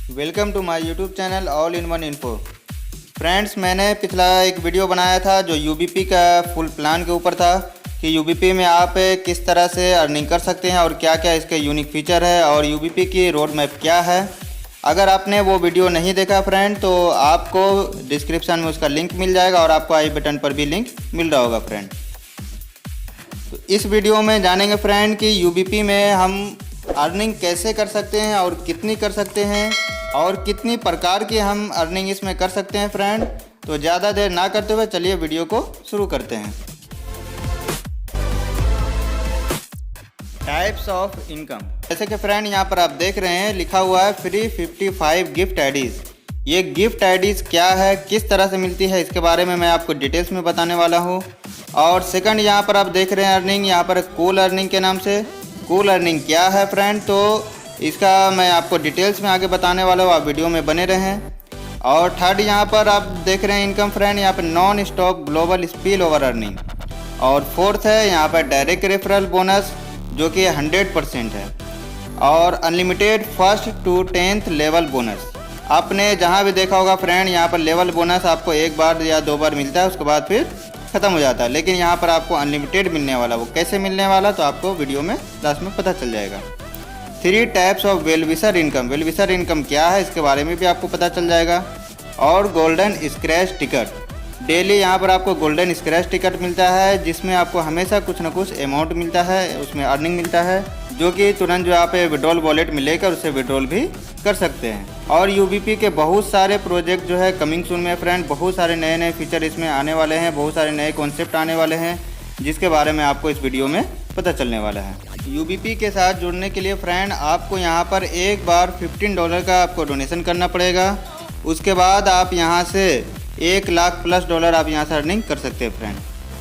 Welcome to my YouTube channel all in one info. Friends, मैंने पिछला एक video बनाया था जो यूबीपी का फुल प्लान के ऊपर था कि यूबीपी में आप किस तरह से अर्निंग कर सकते हैं और क्या क्या इसके यूनिक फीचर है और यूबीपी की रोड मैप क्या है। अगर आपने वो वीडियो नहीं देखा फ्रेंड तो आपको डिस्क्रिप्शन में उसका लिंक मिल जाएगा और आपको आई बटन पर भी लिंक मिल रहा होगा फ्रेंड। तो इस वीडियो में जानेंगे फ्रेंड कि यूबीपी में हम अर्निंग कैसे कर सकते हैं और कितनी कर सकते हैं और कितनी प्रकार की हम अर्निंग इसमें कर सकते हैं फ्रेंड। तो ज़्यादा देर ना करते हुए चलिए वीडियो को शुरू करते हैं। टाइप्स ऑफ इनकम, जैसे कि फ्रेंड यहाँ पर आप देख रहे हैं लिखा हुआ है फ्री 55 गिफ्ट आईडीज़। ये गिफ्ट आईडीज़ क्या है, किस तरह से मिलती है, इसके बारे में मैं आपको डिटेल्स में बताने वाला हूँ। और सेकंड यहाँ पर आप देख रहे हैं अर्निंग, यहाँ पर कूल अर्निंग के नाम से। कूल अर्निंग क्या है फ्रेंड, तो इसका मैं आपको डिटेल्स में आगे बताने वाला हूँ, आप वीडियो में बने रहें। और थर्ड यहाँ पर आप देख रहे हैं इनकम फ्रेंड, यहाँ पर non stop global spill over earning. और फोर्थ है यहाँ पर डायरेक्ट रेफरल बोनस जो कि 100% है। और unlimited first to 10th level bonus. आपने जहाँ भी देखा होगा फ्रेंड यहाँ पर लेवल बोनस आपको एक बार या दो बार मिलता है, उसके बाद फिर ख़त्म हो जाता है, लेकिन यहाँ पर आपको अनलिमिटेड मिलने वाला। वो कैसे मिलने वाला तो आपको वीडियो में लास्ट में पता चल जाएगा। 3 types of well-wisher income, well-wisher income क्या है इसके बारे में भी आपको पता चल जाएगा। और गोल्डन स्क्रैच टिकट, डेली यहाँ पर आपको गोल्डन स्क्रैच टिकट मिलता है जिसमें आपको हमेशा कुछ ना कुछ अमाउंट मिलता है, उसमें अर्निंग मिलता है जो कि तुरंत जो आप विड्रॉल वॉलेट में लेकर उससे विड्रॉल भी कर सकते हैं। और यूबीपी के बहुत सारे प्रोजेक्ट जो है कमिंग सून में फ्रेंड, बहुत सारे नए नए फीचर इसमें आने वाले हैं, बहुत सारे नए कॉन्सेप्ट आने वाले हैं जिसके बारे में आपको इस वीडियो में पता चलने वाला है। यूबीपी के साथ जुड़ने के लिए फ्रेंड आपको यहाँ पर एक बार $15 का आपको डोनेशन करना पड़ेगा। उसके बाद आप यहाँ से $1 लाख प्लस आप यहाँ से अर्निंग कर सकते हैं फ्रेंड।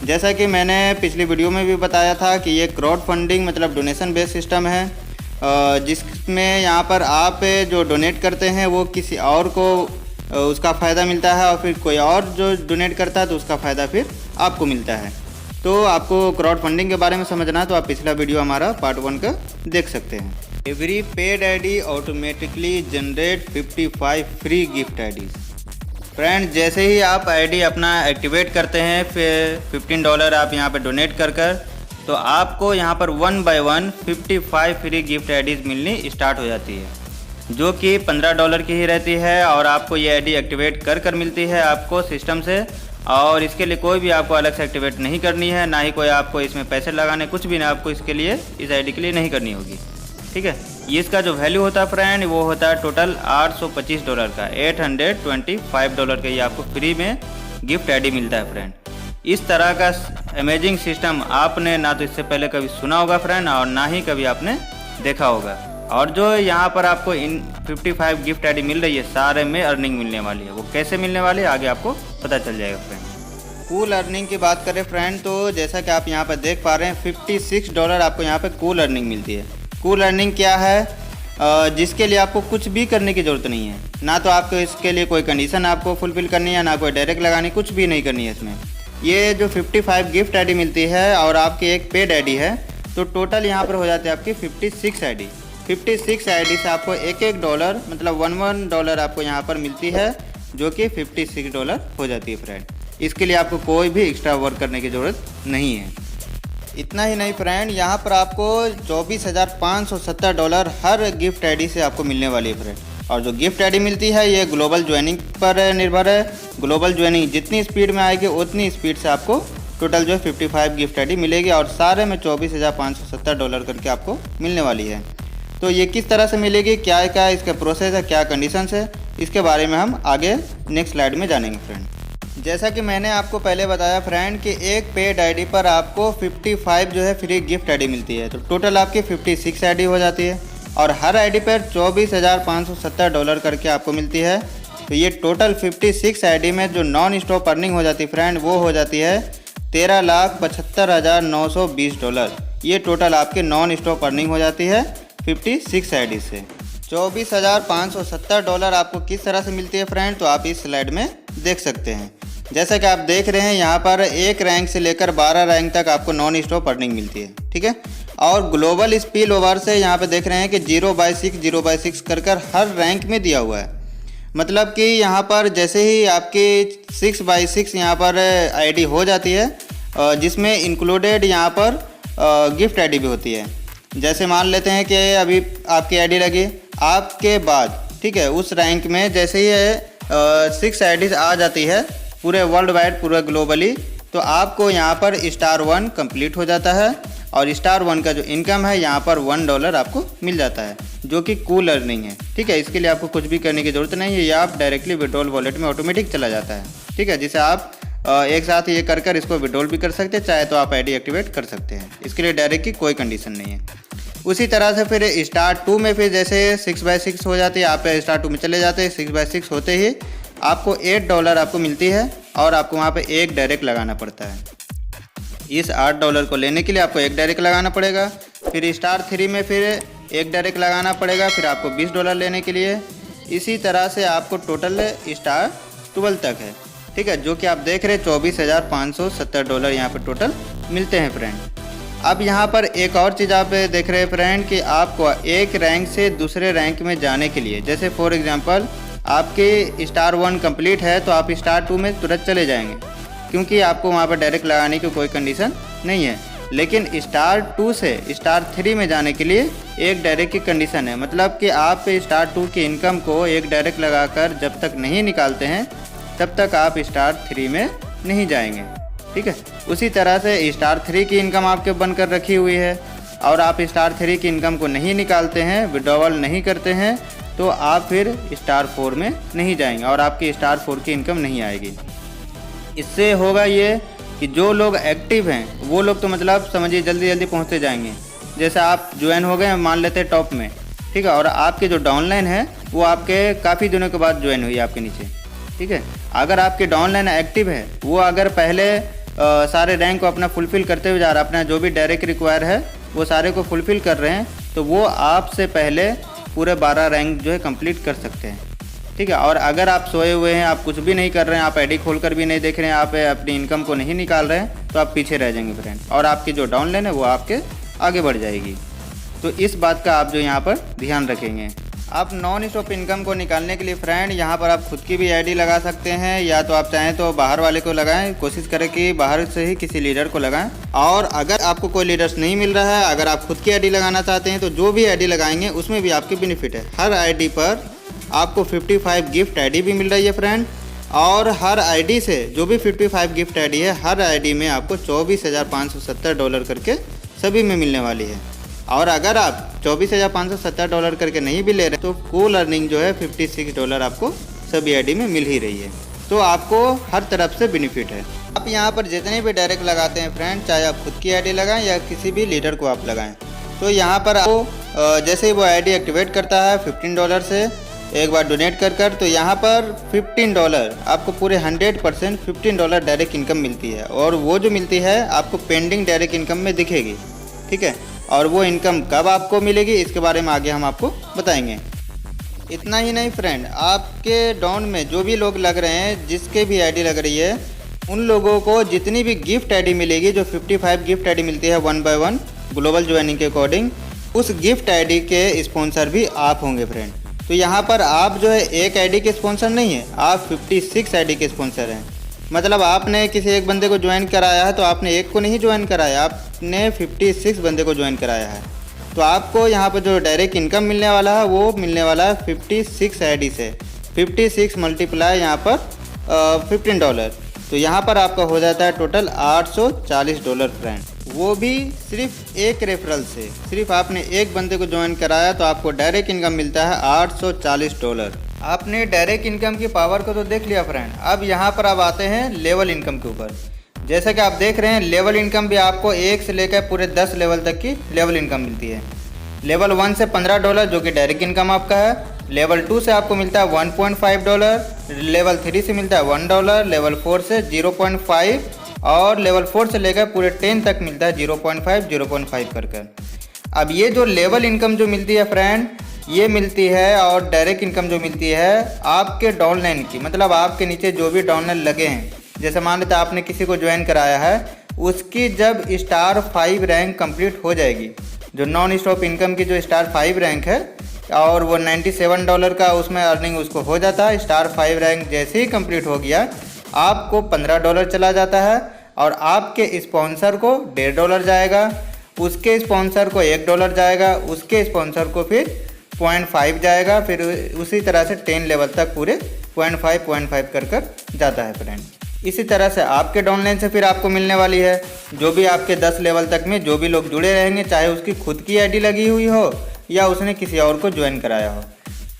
जैसा कि मैंने पिछली वीडियो में भी बताया था कि ये क्राउड फंडिंग मतलब डोनेशन बेस्ड सिस्टम है, जिसमें यहाँ पर आप जो डोनेट करते हैं वो किसी और को उसका फ़ायदा मिलता है और फिर कोई और जो डोनेट करता है तो उसका फ़ायदा फिर आपको मिलता है। तो आपको क्राउड फंडिंग के बारे में समझना है तो आप पिछला वीडियो हमारा पार्ट 1 का देख सकते हैं। Every paid ID automatically generate 55 free gift IDs. Friend, जैसे ही आप आईडी अपना एक्टिवेट करते हैं फिर $15 आप यहाँ पे डोनेट कर तो आपको यहाँ पर 1 by 1 55 फ्री गिफ्ट आईडीज़ मिलनी स्टार्ट हो जाती है जो कि $15 की ही रहती है। और आपको ये आईडी एक्टिवेट कर मिलती है आपको सिस्टम से, और इसके लिए कोई भी आपको अलग से एक्टिवेट नहीं करनी है, ना ही कोई आपको इसमें पैसे लगाने, कुछ भी ना आपको इसके लिए इस आईडी के लिए नहीं करनी होगी। ठीक है, ये इसका जो वैल्यू होता है फ्रेंड वो होता है टोटल $825 का, $825 का ये आपको फ्री में गिफ्ट आईडी मिलता है फ्रेंड। इस तरह का अमेजिंग सिस्टम आपने ना तो इससे पहले कभी सुना होगा फ्रेंड और ना ही कभी आपने देखा होगा। और जो यहाँ पर आपको इन 55 गिफ्ट आईडी मिल रही है सारे में अर्निंग मिलने वाली है, वो कैसे मिलने वाली है आगे आपको पता चल जाएगा फ्रेंड। कूल अर्निंग की बात करें फ्रेंड तो जैसा कि आप यहाँ पर देख पा रहे हैं $56 आपको यहाँ पर कूल अर्निंग मिलती है। कूल अर्निंग क्या है, जिसके लिए आपको कुछ भी करने की ज़रूरत नहीं है, ना तो आपको इसके लिए कोई कंडीशन आपको फुलफिल करनी है, ना कोई डायरेक्ट लगानी, कुछ भी नहीं करनी है इसमें। ये जो 55 गिफ्ट आईडी मिलती है और आपकी एक पेड आईडी है तो टोटल यहाँ पर हो जाती है आपकी 56 आईडी। 56 आईडी से आपको $1 मतलब $1 आपको यहाँ पर मिलती है जो कि $56 हो जाती है फ्रेंड। इसके लिए आपको कोई भी एक्स्ट्रा वर्क करने की ज़रूरत नहीं है। इतना ही नहीं फ्रेंड, यहाँ पर आपको $24,570 हर गिफ्ट आईडी से आपको मिलने वाली है फ्रेंड। और जो गिफ्ट आईडी मिलती है ये ग्लोबल ज्वाइनिंग पर निर्भर है। ग्लोबल ज्वाइनिंग जितनी स्पीड में आएगी उतनी स्पीड से आपको टोटल जो 55 गिफ्ट आईडी मिलेगी और सारे में $24,570 करके आपको मिलने वाली है। तो ये किस तरह से मिलेगी, क्या क्या इसका प्रोसेस है, क्या कंडीशंस है, इसके बारे में हम आगे नेक्स्ट स्लाइड में जानेंगे फ्रेंड। जैसा कि मैंने आपको पहले बताया फ्रेंड कि एक पेड आईडी पर आपको 55 जो है फ्री गिफ्ट आईडी मिलती है, तो टोटल आपकी 56 आईडी हो जाती है और हर आईडी पर $24,570 करके आपको मिलती है। तो ये टोटल 56 आईडी में जो नॉन स्टॉप अर्निंग हो जाती है फ्रेंड वो हो जाती है $13,75,920। ये टोटल आपके नॉन स्टॉप अर्निंग हो जाती है 56 आईडी से। $24,570 आपको किस तरह से मिलती है फ्रेंड तो आप इस स्लाइड में देख सकते हैं। जैसा कि आप देख रहे हैं यहाँ पर 1 रैंक से लेकर 12 रैंक तक आपको नॉन स्टॉप अर्निंग मिलती है। ठीक है, और ग्लोबल स्पिल ओवर से यहाँ पे देख रहे हैं कि 0/6 0/6 कर हर रैंक में दिया हुआ है। मतलब कि यहाँ पर जैसे ही आपकी 6/6 यहाँ पर आईडी हो जाती है, जिसमें इंक्लूडेड यहाँ पर गिफ्ट आईडी भी होती है। जैसे मान लेते हैं कि अभी आपकी आईडी लगी, आपके बाद ठीक है उस रैंक में जैसे ही 6 आईडीज आ जाती है पूरे वर्ल्ड वाइड, पूरे ग्लोबली, तो आपको यहाँ पर स्टार 1 कंप्लीट हो जाता है और स्टार 1 का जो इनकम है यहाँ पर $1 आपको मिल जाता है, जो कि कूल अर्निंग है। ठीक है, इसके लिए आपको कुछ भी करने की ज़रूरत नहीं है, ये आप डायरेक्टली विड्रॉल वॉलेट में ऑटोमेटिक चला जाता है। ठीक है, जिसे आप एक साथ ये कर इसको विड्रॉल भी कर सकते हैं, चाहे तो आप आईडी एक्टिवेट कर सकते हैं। इसके लिए डायरेक्ट की कोई कंडीशन नहीं है। उसी तरह से फिर स्टार 2 में फिर जैसे 6/6 हो जाती है, आप स्टार 2 में चले जाते हैं, 6/6 होते ही आपको $8 आपको मिलती है और आपको वहाँ पे एक डायरेक्ट लगाना पड़ता है। इस $8 को लेने के लिए आपको एक डायरेक्ट लगाना पड़ेगा। फिर स्टार 3 में फिर एक डायरेक्ट लगाना पड़ेगा, फिर आपको $20 लेने के लिए। इसी तरह से आपको टोटल स्टार 12 तक है। ठीक है, जो कि आप देख रहे हैं $24,570 यहाँ पर टोटल मिलते हैं फ्रेंड। अब यहाँ पर एक और चीज़ आप देख रहे हैं फ्रेंड कि आपको एक रैंक से दूसरे रैंक में जाने के लिए, जैसे फॉर एग्जांपल आपके स्टार 1 कंप्लीट है तो आप स्टार 2 में तुरंत चले जाएंगे, क्योंकि आपको वहाँ पर डायरेक्ट लगाने की कोई कंडीशन नहीं है। लेकिन स्टार 2 से स्टार 3 में जाने के लिए एक डायरेक्ट की कंडीशन है। मतलब कि आप स्टार 2 की इनकम को एक डायरेक्ट लगाकर जब तक नहीं निकालते हैं तब तक आप स्टार 3 में नहीं जाएंगे। ठीक है, उसी तरह से स्टार 3 की इनकम आपके बनकर रखी हुई है और आप स्टार 3 की इनकम को नहीं निकालते हैं, विड्रॉवल नहीं करते हैं, तो आप फिर स्टार 4 में नहीं जाएंगे और आपकी स्टार 4 की इनकम नहीं आएगी। इससे होगा ये कि जो लोग एक्टिव हैं वो लोग तो मतलब समझिए जल्दी जल्दी पहुंचते जाएंगे। जैसे आप ज्वाइन हो गए, मान लेते हैं टॉप में, ठीक है, और आपके जो डाउनलाइन है वो आपके काफ़ी दिनों के बाद ज्वाइन हुई आपके नीचे। ठीक है, अगर आपके डाउनलाइन एक्टिव है, वो अगर पहले सारे रैंक को अपना फुलफ़िल करते हुए जा रहा है, अपना जो भी डायरेक्ट रिक्वायर है वो सारे को फुलफ़िल कर रहे हैं, तो वो आपसे पहले पूरे 12 रैंक जो है कंप्लीट कर सकते हैं। ठीक है, और अगर आप सोए हुए हैं, आप कुछ भी नहीं कर रहे हैं, आप आईडी खोलकर भी नहीं देख रहे हैं, आप अपनी इनकम को नहीं निकाल रहे हैं, तो आप पीछे रह जाएंगे फ्रेंड, और आपकी जो डाउनलाइन है वो आपके आगे बढ़ जाएगी। तो इस बात का आप जो यहाँ पर ध्यान रखेंगे। आप नॉन स्टॉप इनकम को निकालने के लिए फ्रेंड यहाँ पर आप खुद की भी आईडी लगा सकते हैं, या तो आप चाहें तो बाहर वाले को लगाएं, कोशिश करें कि बाहर से ही किसी लीडर को लगाएं। और अगर आपको कोई लीडर्स नहीं मिल रहा है, अगर आप खुद की आईडी लगाना चाहते हैं, तो जो भी आईडी लगाएंगे उसमें भी आपके बेनिफिट है। हर आईडी पर आपको 55 गिफ्ट आईडी भी मिल रही है फ्रेंड, और हर आईडी से जो भी 55 गिफ्ट आईडी है, हर आईडी में आपको $24,570 करके सभी में मिलने वाली है। और अगर आप $24,570 करके नहीं भी ले रहे तो कूल अर्निंग जो है $56 आपको सभी आईडी में मिल ही रही है। तो आपको हर तरफ से बेनिफिट है। आप यहाँ पर जितने भी डायरेक्ट लगाते हैं फ्रेंड, चाहे आप खुद की आईडी लगाएं या किसी भी लीडर को आप लगाएं, तो यहाँ पर आपको जैसे ही वो आईडी एक्टिवेट करता है $15 से एक बार डोनेट कर तो यहाँ पर $15 आपको पूरे 100% $15 डायरेक्ट इनकम मिलती है, और वो जो मिलती है आपको पेंडिंग डायरेक्ट इनकम में दिखेगी। ठीक है, और वो इनकम कब आपको मिलेगी इसके बारे में आगे हम आपको बताएंगे। इतना ही नहीं फ्रेंड, आपके डाउन में जो भी लोग लग रहे हैं, जिसके भी आईडी लग रही है, उन लोगों को जितनी भी गिफ्ट आईडी मिलेगी, जो 55 गिफ्ट आईडी मिलती है 1 by 1 ग्लोबल ज्वाइनिंग के अकॉर्डिंग, उस गिफ्ट आईडी के स्पॉन्सर भी आप होंगे फ्रेंड। तो यहाँ पर आप जो है एक आईडी के स्पॉन्सर नहीं है, आप 56 आईडी के स्पॉन्सर हैं। मतलब आपने किसी एक बंदे को ज्वाइन कराया है तो आपने एक को नहीं ज्वाइन कराया, आपने 56 बंदे को ज्वाइन कराया है। तो आपको यहाँ पर जो डायरेक्ट इनकम मिलने वाला है वो मिलने वाला है 56 आईडी से। 56 मल्टीप्लाई यहाँ पर $15, तो यहाँ पर आपका हो जाता है टोटल $840 फ्रेंड। वो भी सिर्फ एक रेफरल से, सिर्फ आपने एक बंदे को ज्वाइन कराया तो आपको डायरेक्ट इनकम मिलता है $840। आपने डायरेक्ट इनकम की पावर को तो देख लिया फ्रेंड। अब यहाँ पर अब आते हैं लेवल इनकम के ऊपर। जैसा कि आप देख रहे हैं, लेवल इनकम भी आपको 1 से लेकर पूरे 10 लेवल तक की लेवल इनकम मिलती है। लेवल 1 से $15 जो कि डायरेक्ट इनकम आपका है। लेवल 2 से आपको मिलता है $1.5, लेवल 3 से मिलता है $1, लेवल 4 से 0.5, और लेवल 4 से लेकर पूरे 10 तक मिलता है 0.5 कर। अब ये जो लेवल इनकम जो मिलती है फ्रेंड, ये मिलती है, और डायरेक्ट इनकम जो मिलती है आपके डाउनलाइन की, मतलब आपके नीचे जो भी डाउनलाइन लगे हैं। जैसे मान लेते आपने किसी को ज्वाइन कराया है उसकी जब स्टार 5 रैंक कंप्लीट हो जाएगी, जो नॉन स्टॉप इनकम की जो स्टार 5 रैंक है और वो $97 का उसमें अर्निंग उसको हो जाता है। स्टार 5 रैंक जैसे ही कंप्लीट हो गया आपको $15 चला जाता है और आपके स्पॉन्सर को $1.5 जाएगा, उसके स्पॉन्सर को $1 जाएगा, उसके स्पॉन्सर को फिर 0.5 जाएगा, फिर उसी तरह से 10 लेवल तक पूरे 0.5 कर जाता है फ्रेंड। इसी तरह से आपके डाउनलाइन से फिर आपको मिलने वाली है जो भी आपके 10 लेवल तक में जो भी लोग जुड़े रहेंगे, चाहे उसकी खुद की आईडी लगी हुई हो या उसने किसी और को ज्वाइन कराया हो,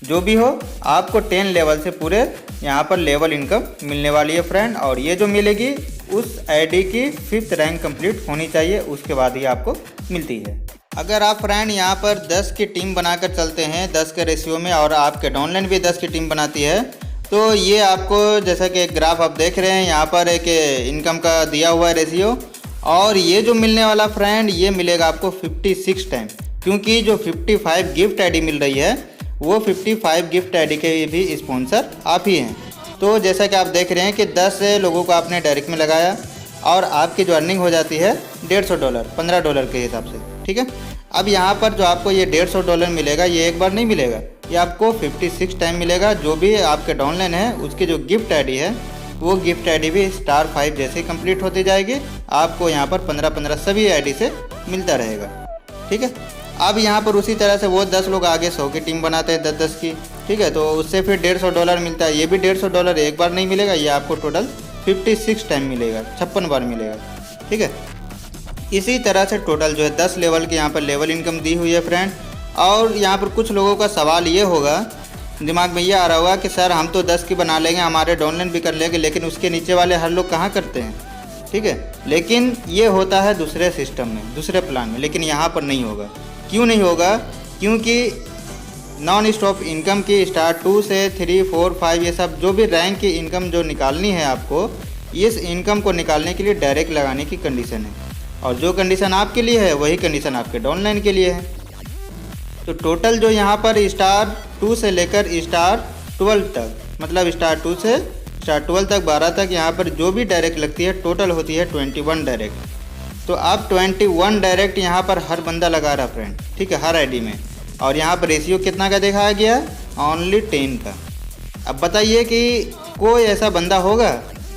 जो भी हो आपको 10 लेवल से पूरे यहाँ पर लेवल इनकम मिलने वाली है फ्रेंड। और ये जो मिलेगी उस आईडी की 5th रैंक कंप्लीट होनी चाहिए, उसके बाद ही आपको मिलती है। अगर आप फ्रेंड यहाँ पर 10 की टीम बनाकर चलते हैं 10 के रेशियो में और आपके डाउनलाइन भी 10 की टीम बनाती है, तो ये आपको जैसा कि एक ग्राफ आप देख रहे हैं यहाँ पर एक इनकम का दिया हुआ है रेशियो, और ये जो मिलने वाला फ्रेंड ये मिलेगा आपको 56 टाइम, क्योंकि जो 55 गिफ्ट आईडी मिल रही है वो 55 गिफ्ट आईडी के भी स्पॉन्सर आप ही हैं। तो जैसा कि आप देख रहे हैं कि 10 लोगों को आपने डायरेक्ट में लगाया और आपकी जो अर्निंग हो जाती है $150, $15 के हिसाब से, ठीक है। अब यहाँ पर जो आपको ये $150 मिलेगा ये एक बार नहीं मिलेगा, ये आपको 56 टाइम मिलेगा। जो भी आपके डाउनलाइन है उसकी जो गिफ्ट आईडी है वो गिफ्ट आईडी भी स्टार 5 जैसे ही कंप्लीट होती जाएगी, आपको यहाँ पर 15-15 सभी आईडी से मिलता रहेगा, ठीक है। अब यहाँ पर उसी तरह से वो 10 लोग आगे 100 की टीम बनाते हैं 10-10 की, ठीक है, तो उससे फिर $150 मिलता है। ये भी $150 एक बार नहीं मिलेगा, ये आपको टोटल 56 टाइम मिलेगा, 56 बार मिलेगा, ठीक है। इसी तरह से टोटल जो है 10 लेवल की यहाँ पर लेवल इनकम दी हुई है फ्रेंड। और यहाँ पर कुछ लोगों का सवाल ये होगा, दिमाग में ये आ रहा होगा कि सर हम तो 10 की बना लेंगे, हमारे डाउनलाइन भी कर लेंगे, लेकिन उसके नीचे वाले हर लोग कहाँ करते हैं, ठीक है। लेकिन ये होता है दूसरे सिस्टम में, दूसरे प्लान में, लेकिन यहाँ पर नहीं होगा। क्यों नहीं होगा? क्योंकि नॉन स्टॉप इनकम की स्टार 2 से 3, 4, 5 ये सब जो भी रैंक की इनकम जो निकालनी है आपको, इस इनकम को निकालने के लिए डायरेक्ट लगाने की कंडीशन है, और जो कंडीशन आपके लिए है वही कंडीशन आपके डाउनलाइन के लिए है। तो टोटल जो यहाँ पर स्टार 2 से लेकर स्टार 12 तक, मतलब स्टार 2 से स्टार 12 तक 12 तक यहाँ पर जो भी डायरेक्ट लगती है टोटल होती है 21 डायरेक्ट। तो अब 21 डायरेक्ट यहाँ पर हर बंदा लगा रहा फ्रेंड, ठीक है, हर आईडी में। और यहाँ पर रेशियो कितना का दिखाया गया? ओनली 10 का। अब बताइए कि कोई ऐसा बंदा होगा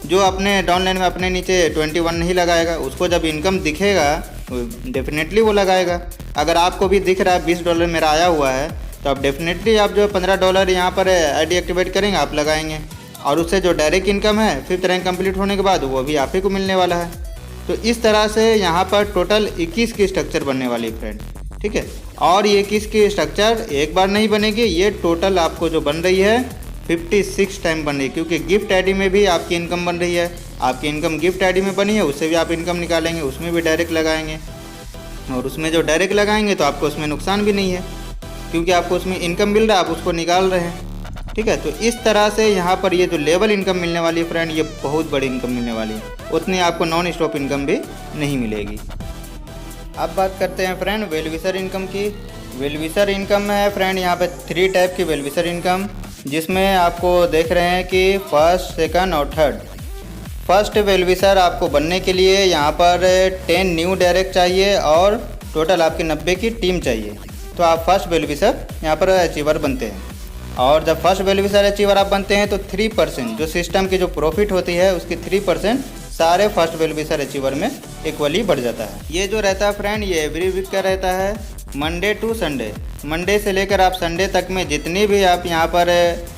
जो अपने डाउनलाइन में अपने नीचे 21 नहीं लगाएगा? उसको जब इनकम दिखेगा डेफिनेटली वो लगाएगा। अगर आपको भी दिख रहा है $20 मेरा आया हुआ है, तो अब डेफिनेटली आप जो $15 यहाँ पर आईडी एक्टिवेट करेंगे, आप लगाएंगे, और उससे जो डायरेक्ट इनकम है 5th रैंक कंप्लीट होने के बाद वो भी आप ही को मिलने वाला है। तो इस तरह से यहाँ पर टोटल 21 की स्ट्रक्चर बनने वाली है फ्रेंड, ठीक है। और ये 21 की स्ट्रक्चर एक बार नहीं बनेगी, ये टोटल आपको जो बन रही है 56 टाइम बन रही है, क्योंकि गिफ्ट आईडी में भी आपकी इनकम बन रही है। आपकी इनकम गिफ्ट आईडी में बनी है, उससे भी आप इनकम निकालेंगे, उसमें भी डायरेक्ट लगाएंगे, और उसमें जो डायरेक्ट लगाएंगे तो आपको उसमें नुकसान भी नहीं है, क्योंकि आपको उसमें इनकम मिल रहा है, आप उसको निकाल रहे हैं, ठीक है। तो इस तरह से यहाँ पर ये जो लेवल इनकम मिलने वाली है फ्रेंड, ये बहुत बड़ी इनकम मिलने वाली है, उतनी आपको नॉन स्टॉप इनकम भी नहीं मिलेगी। अब बात करते हैं फ्रेंड वेलविशर इनकम की। वेलविशर इनकम में है फ्रेंड यहाँ पे 3 टाइप की वेलविशर इनकम, जिसमें आपको देख रहे हैं कि फर्स्ट, सेकंड और थर्ड। फर्स्ट वेलविशर आपको बनने के लिए यहाँ पर 10 न्यू डायरेक्ट चाहिए और टोटल आपकी 90 की टीम चाहिए, तो आप फर्स्ट वेलविशर यहाँ पर अचीवर बनते हैं। और जब फर्स्ट वेलविशर अचीवर आप बनते हैं तो 3% जो सिस्टम की जो प्रॉफिट होती है उसकी 3% सारे फर्स्ट वेलविशर अचीवर में इक्वली बढ़ जाता है। ये जो रहता है फ्रेंड ये एवरी वीक का रहता है, मंडे टू संडे। मंडे से लेकर आप संडे तक में जितनी भी आप यहाँ पर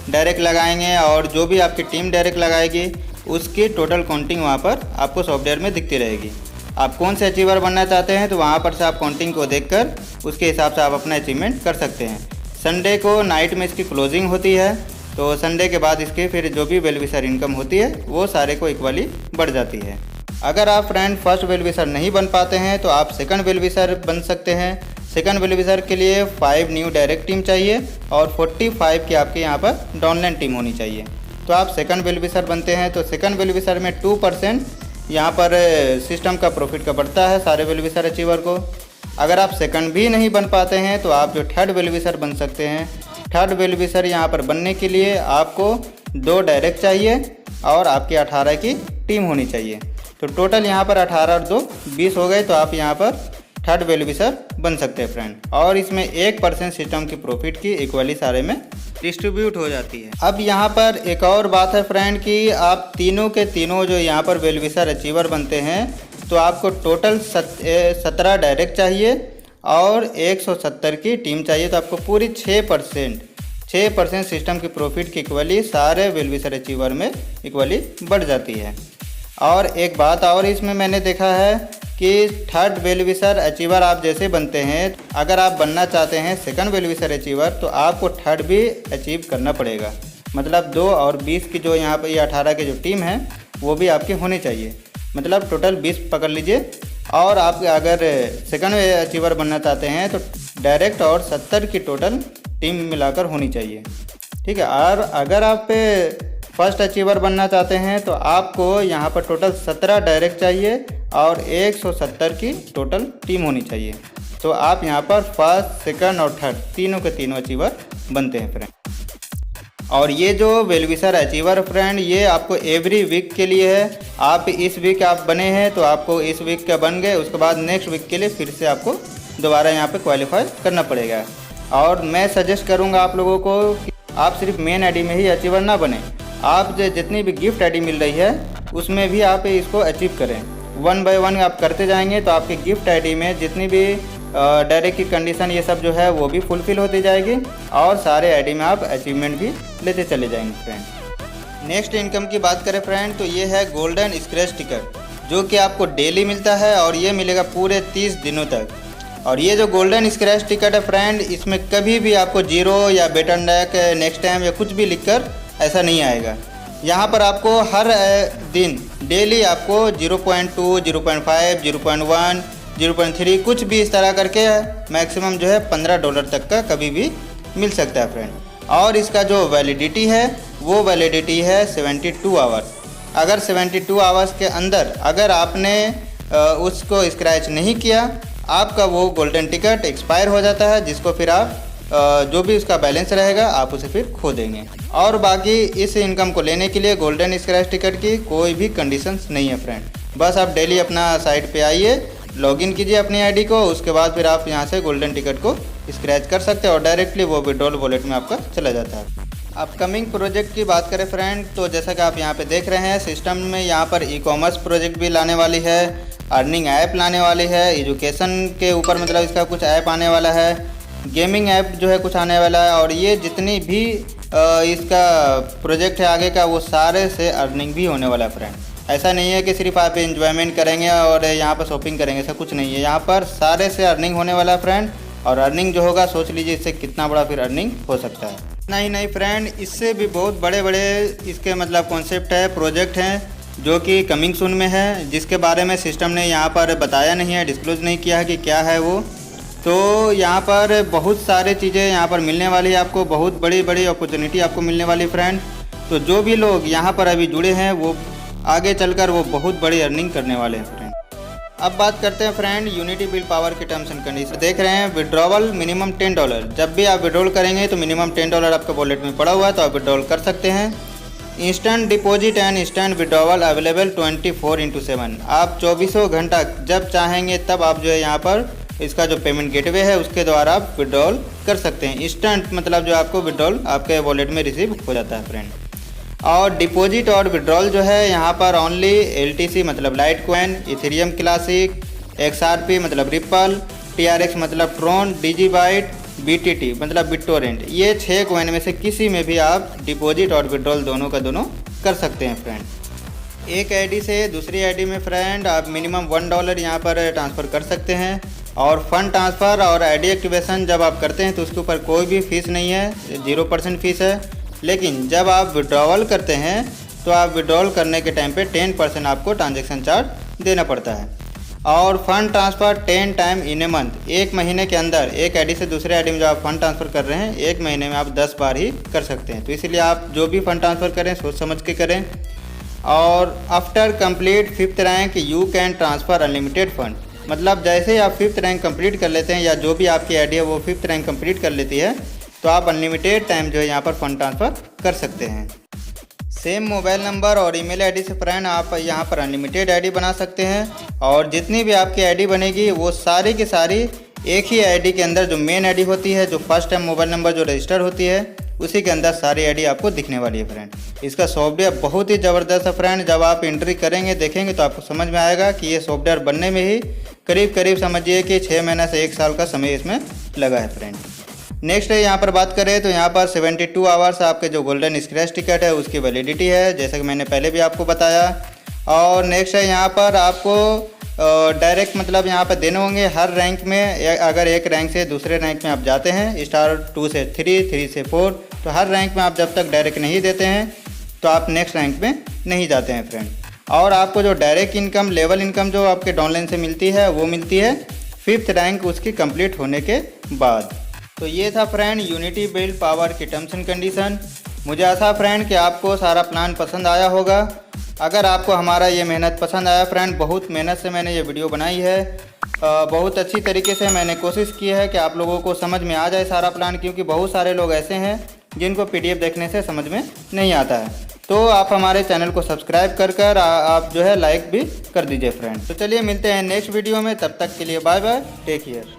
डायरेक्ट लगाएंगे और जो भी आपकी टीम डायरेक्ट लगाएगी उसकी टोटल काउंटिंग वहाँ पर आपको सॉफ्टवेयर में दिखती रहेगी। आप कौन से अचीवर बनना चाहते हैं तो वहाँ पर से आप काउंटिंग को देखकर उसके हिसाब से आप अपना अचीवमेंट कर सकते हैं। संडे को नाइट में इसकी क्लोजिंग होती है, तो संडे के बाद इसके फिर जो भी वेलविशर इनकम होती है वो सारे को इक्वली बढ़ जाती है। अगर आप फ्रेंड फर्स्ट वेलविशर नहीं बन पाते हैं तो आप सेकंड वेलविशर बन सकते हैं। सेकंड वेलविशर के लिए 5 न्यू डायरेक्ट टीम चाहिए और 45 की आपके यहाँ पर डाउनलाइन टीम होनी चाहिए। तो आप सेकंड वेलविशर बनते हैं तो सेकंड वेलविशर में 2% यहाँ पर सिस्टम का प्रॉफिट का बढ़ता है सारे वेलविशर अचीवर को। अगर आप सेकंड भी नहीं बन पाते हैं तो आप जो थर्ड वेलविशर बन सकते हैं। थर्ड वेलविशर यहाँ पर बनने के लिए आपको 2 डायरेक्ट चाहिए और आपकी 18 की टीम होनी चाहिए। तो टोटल यहाँ पर 18 और 2 20 हो गए। तो आप यहाँ पर थर्ड बेनिफिशियर बन सकते हैं फ्रेंड। और इसमें 1% सिस्टम की प्रॉफिट की इक्वली सारे में डिस्ट्रीब्यूट हो जाती है। अब यहाँ पर एक और बात है फ्रेंड कि आप तीनों के तीनों जो यहाँ पर बेनिफिशियर अचीवर बनते हैं तो आपको टोटल 17 डायरेक्ट चाहिए और 170 की टीम चाहिए। तो आपको पूरी 6% सिस्टम की प्रॉफिट की इक्वली सारे बेनिफिशियर अचीवर में इक्वली बढ़ जाती है। और एक बात और इसमें मैंने देखा है कि थर्ड बेनिफिशियर अचीवर आप जैसे बनते हैं, अगर आप बनना चाहते हैं सेकंड बेनिफिशियर अचीवर तो आपको थर्ड भी अचीव करना पड़ेगा। मतलब 2 और 20 की जो यहाँ पर ये 18 की जो टीम है वो भी आपकी होनी चाहिए। मतलब टोटल 20 पकड़ लीजिए। और आप अगर सेकंड अचीवर बनना चाहते हैं तो डायरेक्ट और 70 की टोटल टीम मिलाकर होनी चाहिए, ठीक है। और अगर आप फर्स्ट अचीवर बनना चाहते हैं तो आपको यहाँ पर टोटल 17 डायरेक्ट चाहिए और 170 की टोटल टीम होनी चाहिए। तो आप यहाँ पर फर्स्ट, सेकंड और थर्ड तीनों के तीनों अचीवर बनते हैं फ्रेंड। और ये जो बेनिफिशियर अचीवर फ्रेंड ये आपको एवरी वीक के लिए है। आप इस वीक आप बने हैं तो आपको इस वीक का बन गए, उसके बाद नेक्स्ट वीक के लिए फिर से आपको दोबारा यहाँ पे क्वालिफाई करना पड़ेगा। और मैं सजेस्ट करूँगा आप लोगों को कि आप सिर्फ मेन आईडी में ही अचीवर ना बने, आप जितनी भी गिफ्ट आईडी मिल रही है उसमें भी आप इसको अचीव करें। 1 बाय 1 आप करते जाएंगे तो आपकी गिफ्ट आईडी में जितनी भी डायरेक्ट की कंडीशन ये सब जो है वो भी फुलफ़िल होती जाएगी और सारे आईडी में आप अचीवमेंट भी लेते चले जाएंगे फ्रेंड। नेक्स्ट इनकम की बात करें फ्रेंड तो ये है गोल्डन स्क्रैच टिकट, जो कि आपको डेली मिलता है और ये मिलेगा पूरे 30 दिनों तक। और ये जो गोल्डन स्क्रैच टिकट है फ्रेंड इसमें कभी भी आपको 0 या बेटर नेक नेक्स्ट टाइम या कुछ भी लिखकर ऐसा नहीं आएगा। यहाँ पर आपको हर दिन डेली आपको 0.2, 0.5, 0.1, 0.3 कुछ भी इस तरह करके मैक्सिमम जो है $15 तक का कभी भी मिल सकता है फ्रेंड। और इसका जो वैलिडिटी है वो वैलिडिटी है 72 आवर्स। अगर 72 आवर्स के अंदर अगर आपने उसको स्क्रैच नहीं किया आपका वो गोल्डन टिकट एक्सपायर हो जाता है, जिसको फिर आप जो भी उसका बैलेंस रहेगा आप उसे फिर खो देंगे। और बाकी इस इनकम को लेने के लिए गोल्डन स्क्रैच टिकट की कोई भी कंडीशंस नहीं है फ्रेंड। बस आप डेली अपना साइट पे आइए, लॉगिन कीजिए अपनी आईडी को, उसके बाद फिर आप यहाँ से गोल्डन टिकट को स्क्रैच कर सकते हैं और डायरेक्टली वो विड्रॉल वॉलेट में आपका चला जाता है। अपकमिंग प्रोजेक्ट की बात करें फ्रेंड तो जैसा कि आप यहाँ पे देख रहे हैं सिस्टम में यहाँ पर ई-कॉमर्स प्रोजेक्ट भी लाने वाली है, अर्निंग ऐप लाने वाली है, एजुकेशन के ऊपर मतलब इसका कुछ ऐप आने वाला है, गेमिंग ऐप जो है कुछ आने वाला है। और ये जितनी भी इसका प्रोजेक्ट है आगे का वो सारे से अर्निंग भी होने वाला है फ्रेंड। ऐसा नहीं है कि सिर्फ आप एंजॉयमेंट करेंगे और यहाँ पर शॉपिंग करेंगे, ऐसा कुछ नहीं है। यहाँ पर सारे से अर्निंग होने वाला है फ्रेंड। और अर्निंग जो होगा सोच लीजिए इससे कितना बड़ा फिर अर्निंग हो सकता है। नहीं फ्रेंड, इससे भी बहुत बड़े बड़े इसके मतलब कॉन्सेप्ट है, प्रोजेक्ट हैं जो कि कमिंग सून में है, जिसके बारे में सिस्टम ने यहाँ पर बताया नहीं है, डिस्क्लोज नहीं किया है कि क्या है वो। तो यहाँ पर बहुत सारे चीज़ें यहाँ पर मिलने वाली है आपको, बहुत बड़ी बड़ी अपॉर्चुनिटी आपको मिलने वाली फ्रेंड। तो जो भी लोग यहाँ पर अभी जुड़े हैं वो आगे चलकर वो बहुत बड़ी अर्निंग करने वाले हैं फ्रेंड। अब बात करते हैं फ्रेंड यूनिटी बिल पावर के टर्म्स एंड कंडीशन। देख रहे हैं विड्रॉवल मिनिमम $10। जब भी आप विड्रॉल करेंगे तो मिनिमम $10 आपका वॉलेट में पड़ा हुआ है तो आप विड्रॉल कर सकते हैं। Instant deposit and instant withdrawal available 24/7। आप 24 घंटा जब चाहेंगे तब आप जो है यहाँ पर इसका जो पेमेंट गेटवे है उसके द्वारा आप विड्रॉल कर सकते हैं। इंस्टेंट मतलब जो आपको विड्रॉल आपके वॉलेट में रिसीव हो जाता है फ्रेंड। और डिपॉजिट और विड्रॉल जो है यहाँ पर ओनली LTC मतलब light coin, Ethereum classic, XRP मतलब रिपल, TRX मतलब ट्रॉन, डिजीबाइट, BTT मतलब बिटटोरेंट, ये 6 कॉइन में से किसी में भी आप डिपॉजिट और विड्रॉल दोनों का दोनों कर सकते हैं फ्रेंड। एक आईडी से दूसरी आईडी में फ्रेंड आप मिनिमम $1 यहाँ पर ट्रांसफ़र कर सकते हैं। और फंड ट्रांसफ़र और आईडी एक्टिवेशन जब आप करते हैं तो उसके ऊपर कोई भी फ़ीस नहीं है, 0% फ़ीस है। लेकिन जब आप विड्रॉवल करते हैं तो आप विड्रॉल करने के टाइम पे 10% आपको ट्रांजैक्शन चार्ज देना पड़ता है। और fund transfer 10 time in a month, एक महीने के अंदर एक आईडी से दूसरे आईडी में जो आप फंड ट्रांसफ़र कर रहे हैं एक महीने में आप 10 बार ही कर सकते हैं। तो इसलिए आप जो भी फंड ट्रांसफ़र करें सोच समझ के करें। और after complete 5th rank you can transfer unlimited fund, मतलब जैसे ही आप 5th रैंक कंप्लीट कर लेते हैं या जो भी आपकी आईडी है वो 5th रैंक कंप्लीट कर लेती है तो आप अनलिमिटेड टाइम जो है यहाँ पर फंड ट्रांसफ़र कर सकते हैं। सेम मोबाइल नंबर और ईमेल आईडी से फ्रेंड आप यहाँ पर अनलिमिटेड आईडी बना सकते हैं और जितनी भी आपकी आईडी बनेगी वो सारी की सारी एक ही आईडी के अंदर जो मेन आईडी होती है, जो फर्स्ट टाइम मोबाइल नंबर जो रजिस्टर होती है, उसी के अंदर सारी आईडी आपको दिखने वाली है फ्रेंड। इसका सॉफ्टवेयर बहुत ही ज़बरदस्त है फ्रेंड। जब आप एंट्री करेंगे देखेंगे तो आपको समझ में आएगा कि ये सॉफ्टवेयर बनने में ही करीब समझिए कि 6 महीना से 1 साल का समय इसमें लगा है फ्रेंड। नेक्स्ट है यहाँ पर बात करें तो यहाँ पर 72 आवर्स आपके जो गोल्डन स्क्रैच टिकट है उसकी वैलिडिटी है, जैसे कि मैंने पहले भी आपको बताया। और नेक्स्ट है यहाँ पर आपको डायरेक्ट मतलब यहाँ पर देने होंगे हर रैंक में। अगर एक रैंक से दूसरे रैंक में आप जाते हैं, स्टार 2 से 3, 3 से 4, तो हर रैंक में आप जब तक डायरेक्ट नहीं देते हैं तो आप नेक्स्ट रैंक में नहीं जाते हैं फ्रेंड। और आपको जो डायरेक्ट इनकम, लेवल इनकम जो आपके डाउनलाइन से मिलती है वो मिलती है 5th रैंक उसकी कंप्लीट होने के बाद। तो ये था फ्रेंड यूनिटी बिल्ड पावर की टर्म्स एंड कंडीशन। मुझे आशा फ्रेंड कि आपको सारा प्लान पसंद आया होगा। अगर आपको हमारा ये मेहनत पसंद आया फ्रेंड, बहुत मेहनत से मैंने ये वीडियो बनाई है, बहुत अच्छी तरीके से मैंने कोशिश की है कि आप लोगों को समझ में आ जाए सारा प्लान, क्योंकि बहुत सारे लोग ऐसे हैं जिनको PDF देखने से समझ में नहीं आता है। तो आप हमारे चैनल को सब्सक्राइब कर आप जो है लाइक भी कर दीजिए फ्रेंड। तो चलिए मिलते हैं नेक्स्ट वीडियो में, तब तक के लिए बाय बाय, टेक केयर।